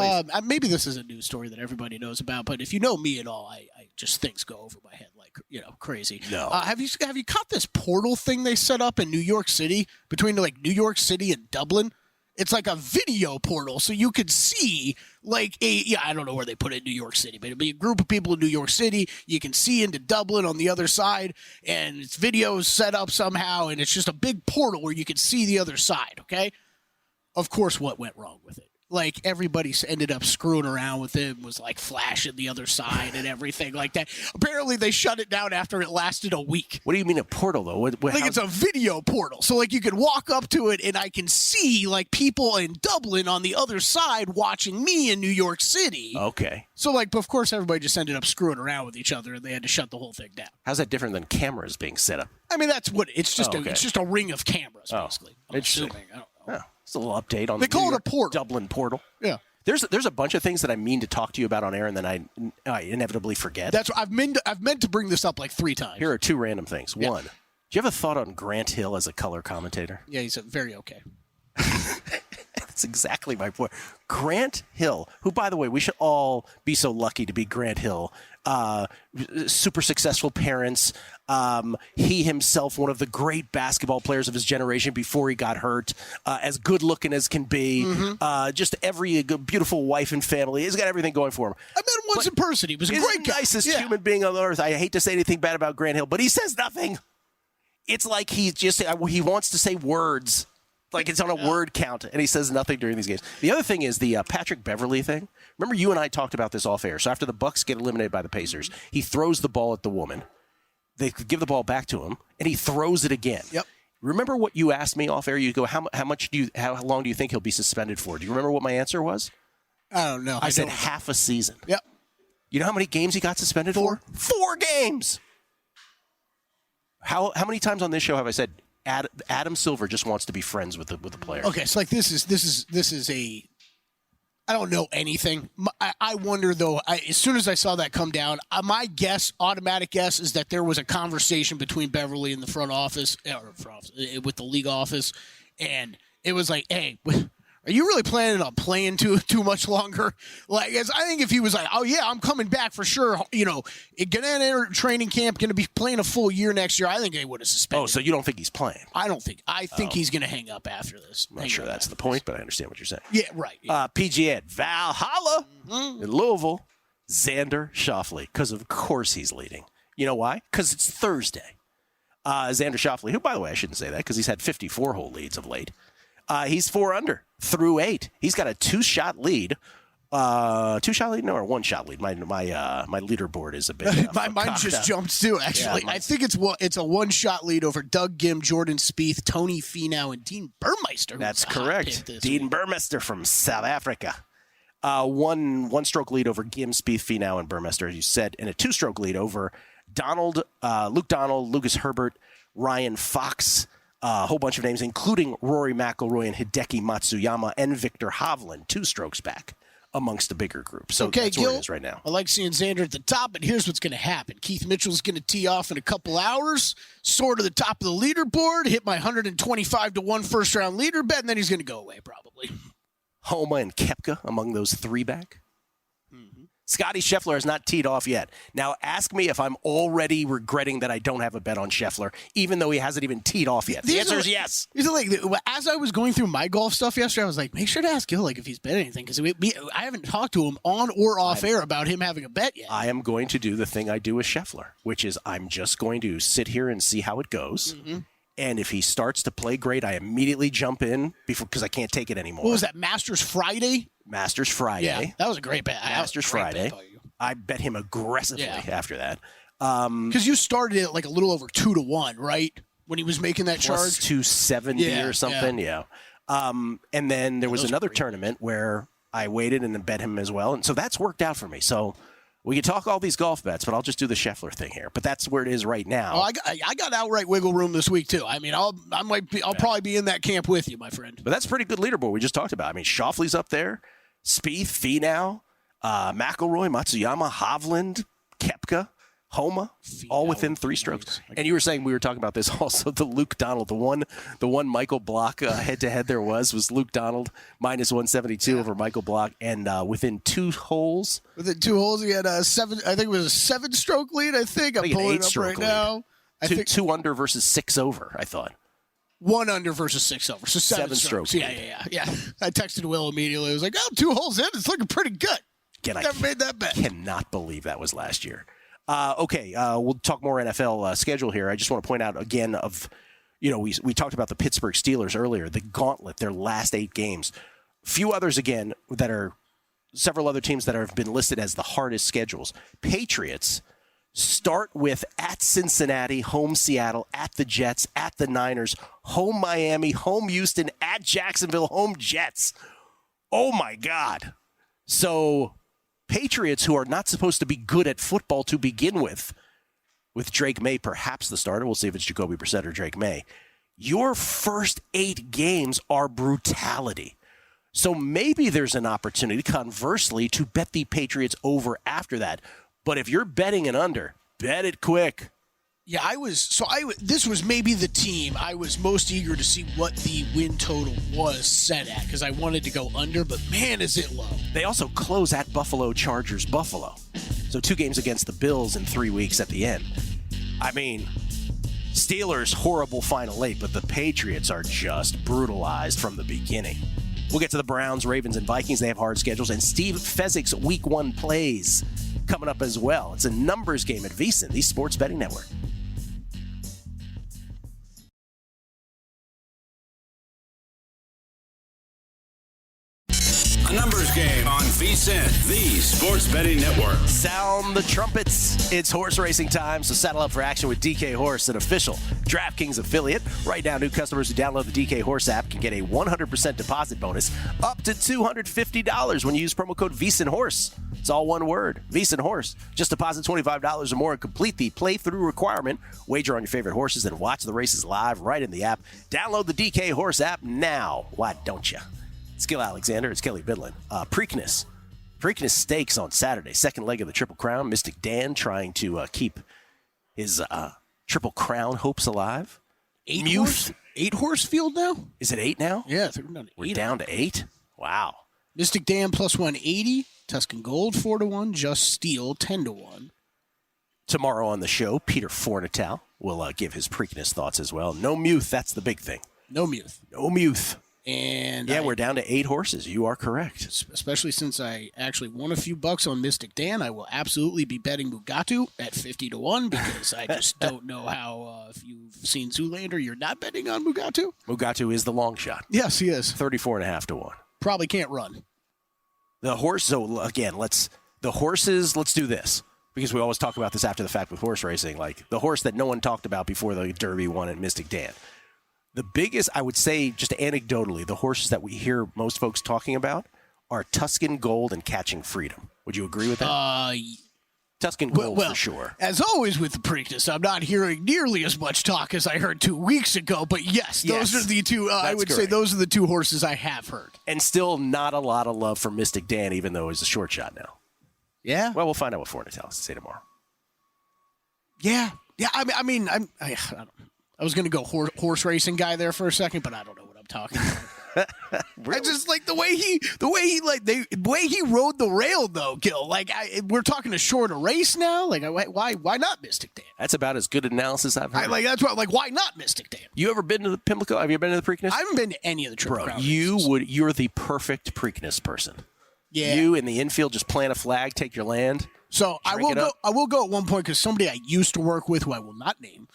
[SPEAKER 5] Maybe this is a news story that everybody knows about, but if you know me at all, I just things go over my head like crazy.
[SPEAKER 4] No.
[SPEAKER 5] Have you caught this portal thing they set up in New York City between New York City and Dublin? It's like a video portal, so you could see I don't know where they put it in New York City, but it'll be a group of people in New York City. You can see into Dublin on the other side, and it's videos set up somehow, and it's just a big portal where you can see the other side, okay? Of course, what went wrong with it? Everybody ended up screwing around with it, was flashing the other side and everything like that. Apparently, they shut it down after it lasted a week.
[SPEAKER 4] What do you mean a portal, though?
[SPEAKER 5] It's a video portal. So, you could walk up to it, and I can see, people in Dublin on the other side watching me in New York City.
[SPEAKER 4] Okay.
[SPEAKER 5] So, of course, everybody just ended up screwing around with each other, and they had to shut the whole thing down.
[SPEAKER 4] How's that different than cameras being set up?
[SPEAKER 5] I mean, that's what it's just. It's just a ring of cameras, basically. I'm assuming. I don't know.
[SPEAKER 4] Yeah. It's a little update on
[SPEAKER 5] they call it a portal.
[SPEAKER 4] Dublin portal.
[SPEAKER 5] Yeah.
[SPEAKER 4] There's a bunch of things that I mean to talk to you about on air, and then I inevitably forget.
[SPEAKER 5] That's what I've meant to bring this up 3 times.
[SPEAKER 4] Here are 2 random things. Yeah. 1, do you have a thought on Grant Hill as a color commentator?
[SPEAKER 5] Yeah, he's very okay.
[SPEAKER 4] That's exactly my point. Grant Hill, who, by the way, we should all be so lucky to be Grant Hill. Super successful parents. He himself, one of the great basketball players of his generation before he got hurt. As good looking as can be. Mm-hmm. Just every beautiful wife and family. He's got everything going for him.
[SPEAKER 5] I met him once in person. He was a great guy.
[SPEAKER 4] Nicest human being on earth. I hate to say anything bad about Grant Hill, but he says nothing. It's like he wants to say words. It's on a word count, and he says nothing during these games. The other thing is the Patrick Beverley thing. Remember, you and I talked about this off air. So after the Bucks get eliminated by the Pacers, he throws the ball at the woman. They give the ball back to him, and he throws it again. Yep. Remember what you asked me off air? You go, how long do you think he'll be suspended for? Do you remember what my answer was?
[SPEAKER 5] I don't know.
[SPEAKER 4] I said half a season.
[SPEAKER 5] Yep.
[SPEAKER 4] You know how many games he got suspended for? 4 games. How many times on this show have I said Adam Silver just wants to be friends with the player?
[SPEAKER 5] Okay, so this is a. I don't know anything. I wonder though. As soon as I saw that come down, my automatic guess, is that there was a conversation between Beverly and the front office with the league office, and it was like, hey, Are you really planning on playing too much longer? Like, as I think if he was like, oh yeah, I'm coming back for sure, gonna enter training camp, gonna be playing a full year next year, I think they would have suspended.
[SPEAKER 4] Oh, so you don't think he's playing?
[SPEAKER 5] I think he's gonna hang up after this.
[SPEAKER 4] I'm not sure that's the point, but I understand what you're saying.
[SPEAKER 5] Yeah, right. Yeah.
[SPEAKER 4] PGA at Valhalla in Louisville, Xander Schauffele, because of course he's leading. You know why? Because it's Thursday. Xander Schauffele, who, by the way, I shouldn't say that because he's had 54-hole leads of late. He's 4 under through 8. He's got a 2-shot lead. 2-shot lead? No, or 1-shot lead. My leaderboard is a bit.
[SPEAKER 5] Mine just jumped too. Actually, I think it's a 1-shot lead over Doug Gim, Jordan Spieth, Tony Finau, and Dean Burmeister.
[SPEAKER 4] That's correct. Dean Burmeister from South Africa. One stroke lead over Gim, Spieth, Finau, and Burmeister, as you said, and a 2-stroke lead over Luke Donald, Lucas Herbert, Ryan Fox. A whole bunch of names, including Rory McIlroy and Hideki Matsuyama and Victor Hovland, 2 strokes back amongst the bigger group. So that's
[SPEAKER 5] Gill,
[SPEAKER 4] where it is right now.
[SPEAKER 5] I like seeing Xander at the top, but here's what's going to happen. Keith Mitchell's going to tee off in a couple hours, soar to the top of the leaderboard, hit my 125-1 first-round leader bet, and then he's going to go away probably.
[SPEAKER 4] Homa and Koepka among those 3 back. Scotty Scheffler has not teed off yet. Now, ask me if I'm already regretting that I don't have a bet on Scheffler, even though he hasn't even teed off yet. The answer is yes.
[SPEAKER 5] As I was going through my golf stuff yesterday, I was like, make sure to ask Gill if he's bet anything, because I haven't talked to him on or off air about him having a bet yet.
[SPEAKER 4] I am going to do the thing I do with Scheffler, which is I'm just going to sit here and see how it goes. Mm-hmm. And if he starts to play great, I immediately jump in because I can't take it anymore.
[SPEAKER 5] What was that, Masters Friday?
[SPEAKER 4] Masters Friday.
[SPEAKER 5] Yeah, that was a great bet.
[SPEAKER 4] Masters Friday. I bet him aggressively after that.
[SPEAKER 5] Because you started it like a little over 2-1, right? When he was making that charge?
[SPEAKER 4] Plus 270 or something, yeah. And then there was another tournament where I waited and then bet him as well. And so that's worked out for me. So we could talk all these golf bets, but I'll just do the Scheffler thing here. But that's where it is right now.
[SPEAKER 5] Oh, I got outright wiggle room this week too. I mean, I'll probably be in that camp with you, my friend.
[SPEAKER 4] But that's a pretty good leaderboard we just talked about. I mean, Schauffele's up there, Spieth, Finau, McIlroy, Matsuyama, Hovland, Koepka, Homa, all within 3 strokes. And you were saying, we were talking about this also, the Luke Donald, the one Michael Block head-to-head there was Luke Donald minus 172 over Michael Block, and within 2 holes.
[SPEAKER 5] Within 2 holes, he had a 7. I think it was a 7-stroke lead. I'm pulling it up right now. I think 2
[SPEAKER 4] under versus 6 over. I thought
[SPEAKER 5] 1 under versus 6 over. So 7 strokes. Yeah. I texted Will immediately. I was like, 2 holes in. It's looking pretty good. Never made that bet.
[SPEAKER 4] Cannot believe that was last year. We'll talk more NFL schedule here. I just want to point out again we talked about the Pittsburgh Steelers earlier, the gauntlet, their last 8 games. Few others again that are several other teams that have been listed as the hardest schedules. Patriots start with at Cincinnati, home Seattle, at the Jets, at the Niners, home Miami, home Houston, at Jacksonville, home Jets. Oh my God. So Patriots, who are not supposed to be good at football to begin with Drake May perhaps the starter. We'll see if it's Jacoby Brissett or Drake May. Your first 8 games are brutality. So maybe there's an opportunity, conversely, to bet the Patriots over after that. But if you're betting an under, bet it quick.
[SPEAKER 5] Yeah, this was maybe the team I was most eager to see what the win total was set at, because I wanted to go under, but man, is it low.
[SPEAKER 4] They also close at Buffalo Chargers, Buffalo. So 2 games against the Bills in 3 weeks at the end. I mean, Steelers, horrible final 8, but the Patriots are just brutalized from the beginning. We'll get to the Browns, Ravens, and Vikings. They have hard schedules, and Steve Fezzik's Week 1 plays coming up as well. It's a numbers game at VSiN, the Sports Betting Network.
[SPEAKER 3] A numbers game on VSiN, the Sports Betting Network.
[SPEAKER 4] Sound the trumpets. It's horse racing time, so saddle up for action with DK Horse, an official DraftKings affiliate. Right now, new customers who download the DK Horse app can get a 100% deposit bonus up to $250 when you use promo code VSiNHorse. It's all one word, VSiN Horse. Just deposit $25 or more and complete the playthrough requirement. Wager on your favorite horses and watch the races live right in the app. Download the DK Horse app now. Why don't you? It's Gill Alexander. It's Kelley Bydlon. Preakness Stakes on Saturday. Second leg of the Triple Crown. Mystic Dan trying to keep his Triple Crown hopes alive.
[SPEAKER 5] 8 horse field now?
[SPEAKER 4] Is it 8 now?
[SPEAKER 5] Yeah, I think we're down to 8.
[SPEAKER 4] We're down to 8? Wow.
[SPEAKER 5] Mystic Dam plus 180. Tuscan Gold 4-1. Just Steel 10-1.
[SPEAKER 4] Tomorrow on the show, Peter Fornital will give his Preakness thoughts as well. No Muth, that's the big thing.
[SPEAKER 5] No Muth.
[SPEAKER 4] No Muth.
[SPEAKER 5] And
[SPEAKER 4] we're down to 8 horses. You are correct.
[SPEAKER 5] Especially since I actually won a few bucks on Mystic Dan, I will absolutely be betting Mugatu at 50-1 because I just don't know how, if you've seen Zoolander, you're not betting on Mugatu.
[SPEAKER 4] Mugatu is the long shot.
[SPEAKER 5] Yes, he is.
[SPEAKER 4] 34.5-1.
[SPEAKER 5] Probably can't run.
[SPEAKER 4] The horse, so again, let's do this. Because we always talk about this after the fact with horse racing, like the horse that no one talked about before the Derby won at Mystic Dan. The biggest, I would say, just anecdotally, the horses that we hear most folks talking about are Tuscan Gold and Catching Freedom. Would you agree with that? Tuscan Gold for sure.
[SPEAKER 5] As always with the Preakness, I'm not hearing nearly as much talk as I heard 2 weeks ago. But yes, those are the two. I would say those are the 2 horses I have heard.
[SPEAKER 4] And still not a lot of love for Mystic Dan, even though he's a short shot now.
[SPEAKER 5] Yeah.
[SPEAKER 4] Well, we'll find out what Fornital has to say tomorrow.
[SPEAKER 5] Yeah. I mean, I don't know. I was going to go horse racing guy there for a second, but I don't know what I'm talking about.
[SPEAKER 4] Really?
[SPEAKER 5] I just like the way he rode the rail though, Gill. Like we're talking a shorter race now. Like why not Mystic Dan?
[SPEAKER 4] That's about as good analysis I've heard.
[SPEAKER 5] Why not Mystic Dan?
[SPEAKER 4] You ever been to the Pimlico? Have you been to the Preakness?
[SPEAKER 5] I haven't been to any of the Triple Crown races.
[SPEAKER 4] You're the perfect Preakness person.
[SPEAKER 5] Yeah.
[SPEAKER 4] You in the infield just plant a flag, take your land.
[SPEAKER 5] So I will go at one point because somebody I used to work with, who I will not name,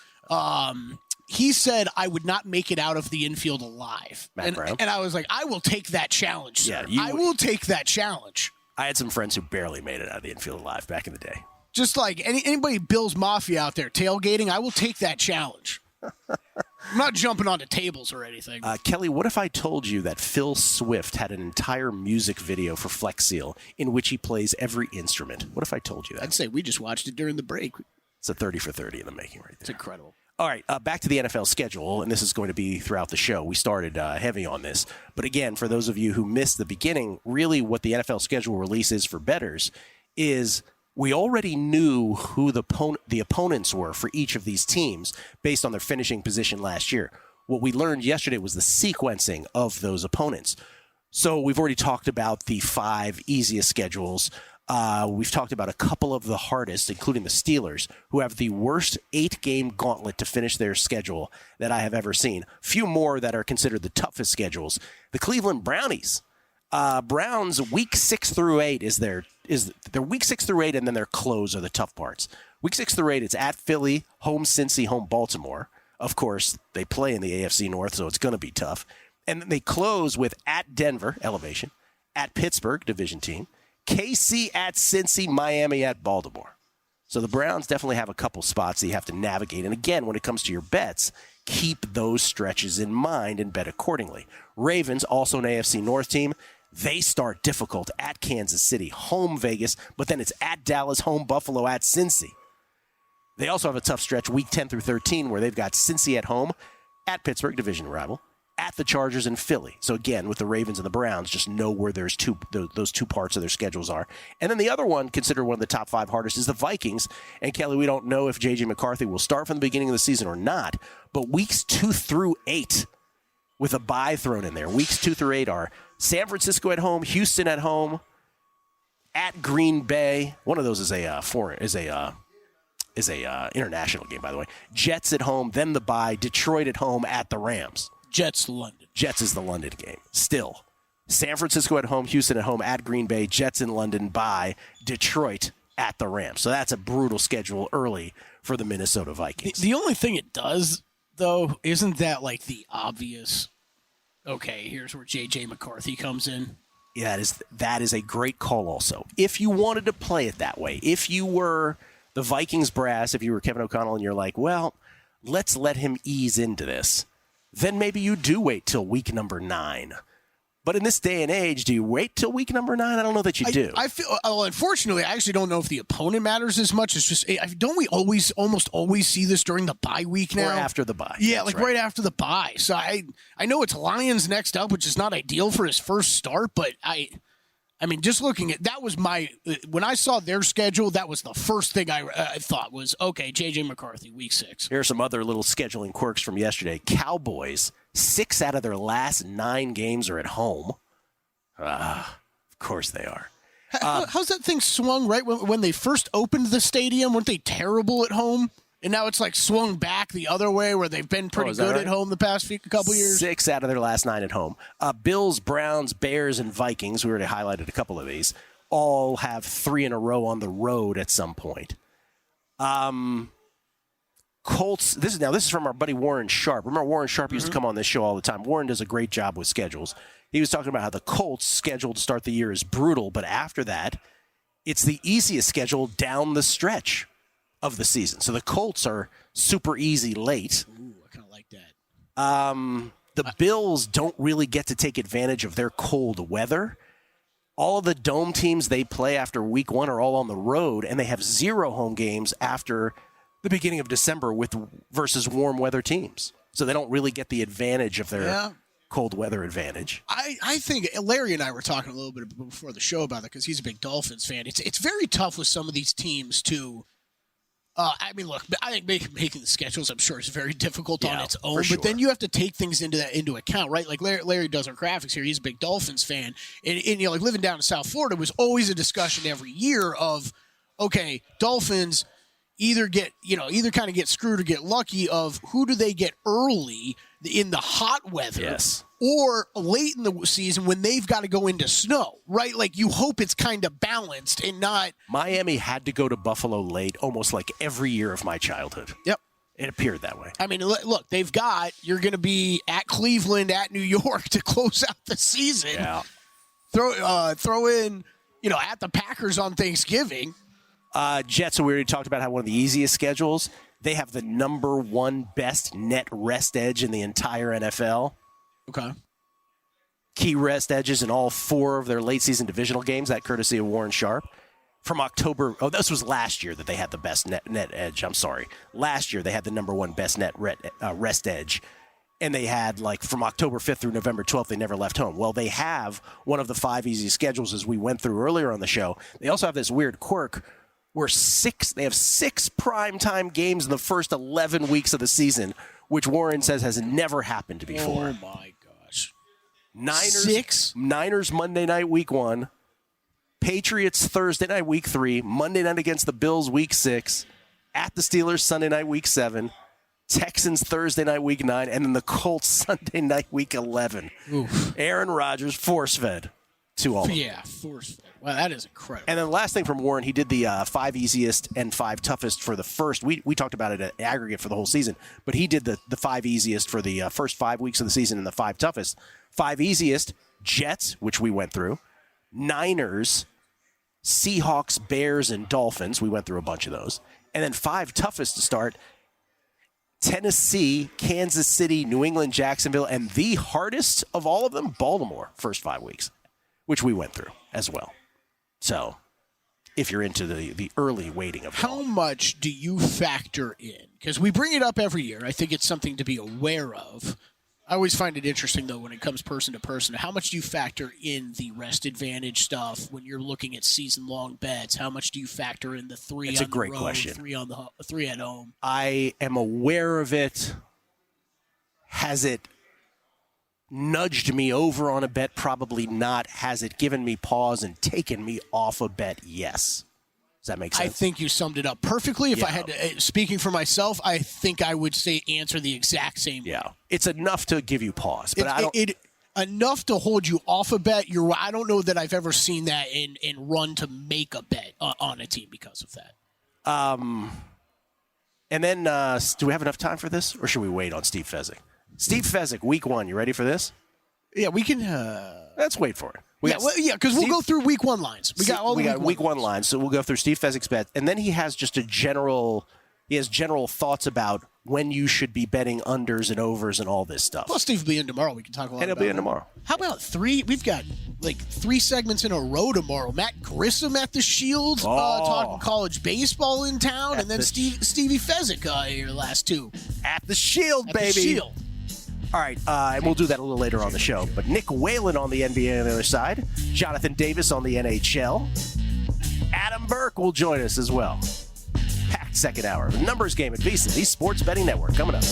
[SPEAKER 5] he said I would not make it out of the infield alive.
[SPEAKER 4] Matt Brown.
[SPEAKER 5] And I was like, I will take that challenge, sir.
[SPEAKER 4] Yeah,
[SPEAKER 5] I will take that challenge.
[SPEAKER 4] I had some friends who barely made it out of the infield alive back in the day.
[SPEAKER 5] Just like anybody Bill's Mafia out there tailgating, I will take that challenge. I'm not jumping onto tables or anything.
[SPEAKER 4] Kelley, what if I told you that Phil Swift had an entire music video for Flex Seal in which he plays every instrument? What if I told you that?
[SPEAKER 5] I'd say we just watched it during the break.
[SPEAKER 4] It's a 30 for 30 in the making right there.
[SPEAKER 5] It's incredible.
[SPEAKER 4] All right, back to the NFL schedule, and this is going to be throughout the show. We started heavy on this. But again, for those of you who missed the beginning, really what the NFL schedule release is for bettors is we already knew who the opponents were for each of these teams based on their finishing position last year. What we learned yesterday was the sequencing of those opponents. So we've already talked about the 5 easiest schedules. We've talked about a couple of the hardest, including the Steelers, who have the worst 8-game gauntlet to finish their schedule that I have ever seen. Few more that are considered the toughest schedules. The Cleveland Brownies. Browns week 6 through 8 is their week 6 through 8, and then their close are the tough parts. Week 6 through 8, it's at Philly, home Cincy, home Baltimore. Of course, they play in the AFC North, so it's going to be tough. And then they close with at Denver, elevation, at Pittsburgh, division team, KC at Cincy, Miami at Baltimore. So the Browns definitely have a couple spots that you have to navigate. And again, when it comes to your bets, keep those stretches in mind and bet accordingly. Ravens, also an AFC North team, they start difficult at Kansas City, home Vegas, but then it's at Dallas, home Buffalo, at Cincy. They also have a tough stretch week 10 through 13 where they've got Cincy at home, at Pittsburgh, division rival, at the Chargers and Philly. So again, with the Ravens and the Browns, just know where those two parts of their schedules are. And then the other one, considered one of the top 5 hardest, is the Vikings. And Kelley, we don't know if J.J. McCarthy will start from the beginning of the season or not, but weeks 2 through 8, with a bye thrown in there, weeks 2 through 8 are San Francisco at home, Houston at home, at Green Bay. One of those is a international game, by the way. Jets at home, then the bye. Detroit at home, at the Rams.
[SPEAKER 5] Jets, London.
[SPEAKER 4] Jets is the London game. Still, San Francisco at home, Houston at home, at Green Bay, Jets in London, bye. Detroit at the Rams. So that's a brutal schedule early for the Minnesota Vikings.
[SPEAKER 5] The only thing it does, though, isn't that like the obvious, okay, here's where J.J. McCarthy comes in?
[SPEAKER 4] Yeah, that is a great call also. If you wanted to play it that way, if you were the Vikings brass, if you were Kevin O'Connell and you're like, well, let's let him ease into this, then maybe you do wait till week number 9. But in this day and age, do you wait till week number 9? I don't know that you do.
[SPEAKER 5] I feel, unfortunately, I actually don't know if the opponent matters as much. It's just, don't we almost always see this during the bye week now?
[SPEAKER 4] Or after the bye.
[SPEAKER 5] Yeah, like right after the bye. So I know it's Lions next up, which is not ideal for his first start, but I mean, just looking at that was when I saw their schedule, that was the first thing I thought was, okay, J.J. McCarthy, week 6.
[SPEAKER 4] Here are some other little scheduling quirks from yesterday. Cowboys, 6 out of their last 9 games are at home. Of course they are.
[SPEAKER 5] How's that thing swung, right? When they first opened the stadium, weren't they terrible at home? And now it's like swung back the other way where they've been pretty good at home the past couple years.
[SPEAKER 4] 6 out of their last 9 at home. Bills, Browns, Bears, and Vikings, we already highlighted a couple of these, all have 3 in a row on the road at some point. Colts, this is from our buddy Warren Sharp. Remember Warren Sharp used to come on this show all the time. Warren does a great job with schedules. He was talking about how the Colts' schedule to start the year is brutal, but after that, it's the easiest schedule down the stretch of the season. So the Colts are super easy late.
[SPEAKER 5] Ooh, I kind of like that.
[SPEAKER 4] The Bills don't really get to take advantage of their cold weather. All of the dome teams they play after week 1 are all on the road, and they have 0 home games after the beginning of December versus warm weather teams. So they don't really get the advantage of their cold weather advantage.
[SPEAKER 5] I think Larry and I were talking a little bit before the show about it because he's a big Dolphins fan. It's very tough with some of these teams to I mean, look, I think making the schedules, I'm sure, is very difficult on its own.
[SPEAKER 4] Sure.
[SPEAKER 5] But then you have to take things into account, right? Like Larry does our graphics here. He's a big Dolphins fan, and you know, like living down in South Florida was always a discussion every year of, okay, Dolphins either kind of get screwed or get lucky of who do they get early in the hot weather, or late in the season when they've got to go into snow, right? Like you hope it's kind of balanced and not.
[SPEAKER 4] Miami had to go to Buffalo late almost like every year of my childhood.
[SPEAKER 5] Yep.
[SPEAKER 4] It appeared that way.
[SPEAKER 5] I mean, look, you're going to be at Cleveland, at New York to close out the season.
[SPEAKER 4] Yeah.
[SPEAKER 5] Throw in, at the Packers on Thanksgiving.
[SPEAKER 4] Jets, so we already talked about how one of the easiest schedules. They have the number 1 best net rest edge in the entire NFL.
[SPEAKER 5] Okay.
[SPEAKER 4] Key rest edges in all 4 of their late season divisional games, that courtesy of Warren Sharp. From October, this was last year that they had the best net edge. I'm sorry. Last year they had the number 1 best net rest edge. And they had, from October 5th through November 12th, they never left home. Well, they have one of the 5 easiest schedules, as we went through earlier on the show. They also have this weird quirk where they have 6 primetime games in the first 11 weeks of the season, which Warren says has never happened before.
[SPEAKER 5] Oh, my gosh.
[SPEAKER 4] Niners Monday night, week 1. Patriots Thursday night, week 3. Monday night against the Bills, week 6. At the Steelers Sunday night, week 7. Texans Thursday night, week 9. And then the Colts Sunday night, week 11.
[SPEAKER 5] Oof.
[SPEAKER 4] Aaron Rodgers force-fed to all of them.
[SPEAKER 5] Yeah, force-fed. Wow, that is incredible.
[SPEAKER 4] And then the last thing from Warren, he did the 5 easiest and 5 toughest for the first. We talked about it at aggregate for the whole season, but he did the 5 easiest for the first 5 weeks of the season and the 5 toughest. 5 easiest, Jets, which we went through. Niners, Seahawks, Bears, and Dolphins. We went through a bunch of those. And then 5 toughest to start, Tennessee, Kansas City, New England, Jacksonville, and the hardest of all of them, Baltimore, first 5 weeks, which we went through as well. So, if you're into the early waiting of it.
[SPEAKER 5] How much do you factor in? Because we bring it up every year. I think it's something to be aware of. I always find it interesting, though, when it comes person to person. How much do you factor in the rest advantage stuff when you're looking at season-long bets? How much do you factor in the 3
[SPEAKER 4] That's
[SPEAKER 5] on
[SPEAKER 4] a great
[SPEAKER 5] the road,
[SPEAKER 4] question.
[SPEAKER 5] 3 at home?
[SPEAKER 4] I am aware of it. Has it nudged me over on a bet? Probably not. Has it given me pause and taken me off a bet? Yes. Does that make sense?
[SPEAKER 5] I think you summed it up perfectly. If I had to, speaking for myself, I think I would answer the exact same way.
[SPEAKER 4] Yeah. It's enough to give you pause, but I don't.
[SPEAKER 5] Enough to hold you off a bet. I don't know that I've ever seen that and run to make a bet on a team because of that.
[SPEAKER 4] And then, do we have enough time for this, or should we wait on Steve Fezzik? Steve Fezzik, week 1. You ready for this?
[SPEAKER 5] Yeah, we can.
[SPEAKER 4] Let's wait for it.
[SPEAKER 5] Because we'll go through week 1 lines. We got
[SPEAKER 4] week 1 lines, so we'll go through Steve Fezzik's bet, and then he has just general thoughts about when you should be betting unders and overs and all this stuff.
[SPEAKER 5] Well, Steve will be in tomorrow. We can talk a lot about it.
[SPEAKER 4] And he'll be in tomorrow.
[SPEAKER 5] How about 3? We've got 3 segments in a row tomorrow. Matt Grissom at the Shield, talking college baseball in town, and then Stevie Fezzik your last 2.
[SPEAKER 4] At the Shield, baby.
[SPEAKER 5] The Shield.
[SPEAKER 4] All right, and we'll do that a little later on the show. But Nick Whalen on the NBA on the other side, Jonathan Davis on the NHL, Adam Burke will join us as well. Packed second hour of the Numbers Game at VSiN, the Sports Betting Network, coming up.